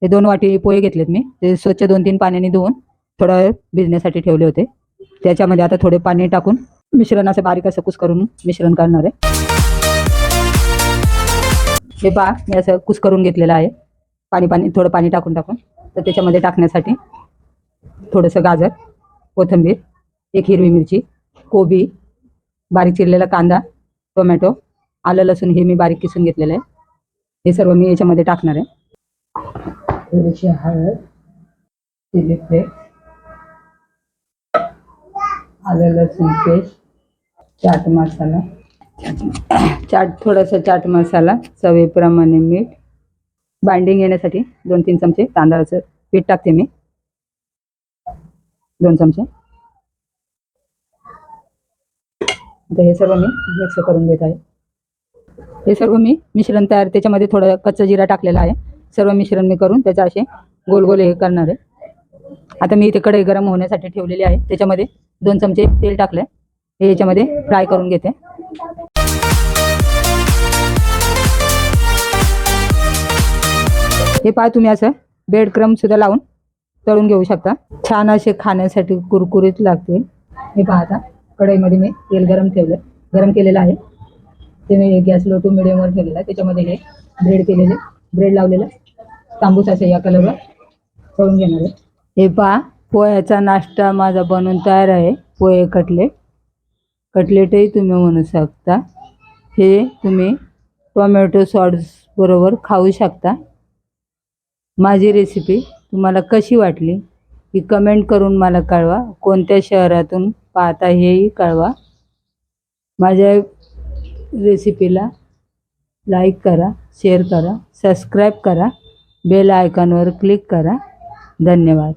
हे 2 वाटी पोहे घेतलेत मी. ते स्वच्छ 2-3 पाण्याने धुवून थोडा वेळ भिजण्यासाठी ठेवले होते. त्याच्यामध्ये आता थोडे पाणी टाकून मिश्रण असं बारीक असं कुस्करून मिश्रण करणार आहे. हे पहा मी असं कुस्करून घेतलेलं आहे. थोडं पाणी टाकून तर त्याच्यामध्ये टाकण्यासाठी थोडंसं गाजर, कोथिंबीर, 1 हिरवी मिरची, कोबी, बारीक चिरलेला कांदा, टोमॅटो, आलं लसूण हे मी बारीक किसून घेतलेलं आहे. हे सर्व मी याच्यामध्ये टाकणार आहे. थोडीशी हळद, चिली फ्लेक्स, आलं लसूण पेस्ट, चाट मसाला, थोडासा चाट मसाला, चवीप्रमाणे मीठ, बाइंडिंग येण्यासाठी 2-3 चमचे तांदळाचं पीठ टाकते मी, 2 चमचे. आता हे सर्व मी मिक्स करून घेत आहे. हे सर्व मी मिश्रण तयार, त्याच्यामध्ये थोडं कच्चा जिरा टाकलेला आहे. सर्व मिश्रण मी करून त्याचा असे गोल गोल हे करणार आहे. आता मी इथे कढई गरम होण्यासाठी ठेवलेली आहे. त्याच्यामध्ये 2 चमचे तेल टाकले. हे याच्यामध्ये फ्राय करून घेते. हे पहा तुम्ही असं ब्रेड क्रम्ब सुद्धा लावून तळून घेऊ शकता. छान असे खाण्यासाठी कुरकुरीत लागते. हे पहा आता कढईमध्ये मी तेल गरम केलेलं आहे. ते मी गॅस लो टू मिडियमवर ठेवलेलं आहे. त्याच्यामध्ये हे ब्रेड लावलेलं तांबूस असे या कलरवर तळून घेणार आहे. हे पहा पोह्याचा नाश्ता माझा बनवून तयार आहे. पोहे कटलेटही तुम्ही म्हणू शकता. हे तुम्ही टोमॅटो सॉस बरोबर खाऊ शकता. माझी रेसिपी तुम्हाला कशी वाटली ही कमेंट करून मला कळवा. कोणत्या शहरातून पाहता हेही कळवा. माझ्या रेसिपीला लाईक करा, शेअर करा, सबस्क्राईब करा, बेल आयकॉनवर क्लिक करा. धन्यवाद.